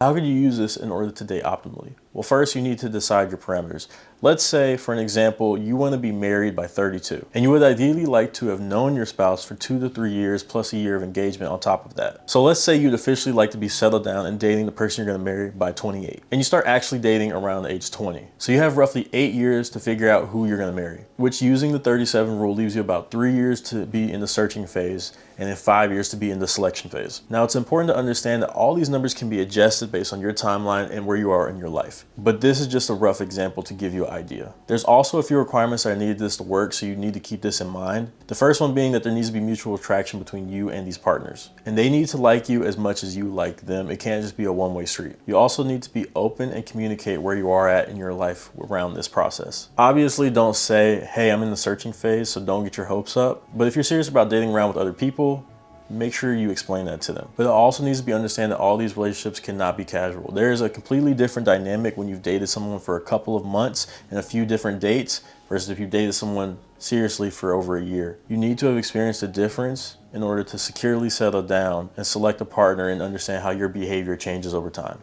How could you use this in order to date optimally? Well, first you need to decide your parameters. Let's say, for an example, you want to be married by 32, and you would ideally like to have known your spouse for 2 to 3 years plus a year of engagement on top of that. So let's say you'd officially like to be settled down and dating the person you're going to marry by 28, and you start actually dating around age 20. So you have roughly 8 years to figure out who you're going to marry, which, using the 37 rule, leaves you about 3 years to be in the searching phase and then 5 years to be in the selection phase. Now, it's important to understand that all these numbers can be adjusted based on your timeline and where you are in your life. But this is just a rough example to give you an idea. There's also a few requirements that are needed this to work, so you need to keep this in mind. The first one being that there needs to be mutual attraction between you and these partners. And they need to like you as much as you like them. It can't just be a one-way street. You also need to be open and communicate where you are at in your life around this process. Obviously, don't say, hey, I'm in the searching phase, so don't get your hopes up. But if you're serious about dating around with other people, make sure you explain that to them. But it also needs to be understood that all these relationships cannot be casual. There is a completely different dynamic when you've dated someone for a couple of months and a few different dates versus if you've dated someone seriously for over a year. You need to have experienced a difference in order to securely settle down and select a partner and understand how your behavior changes over time.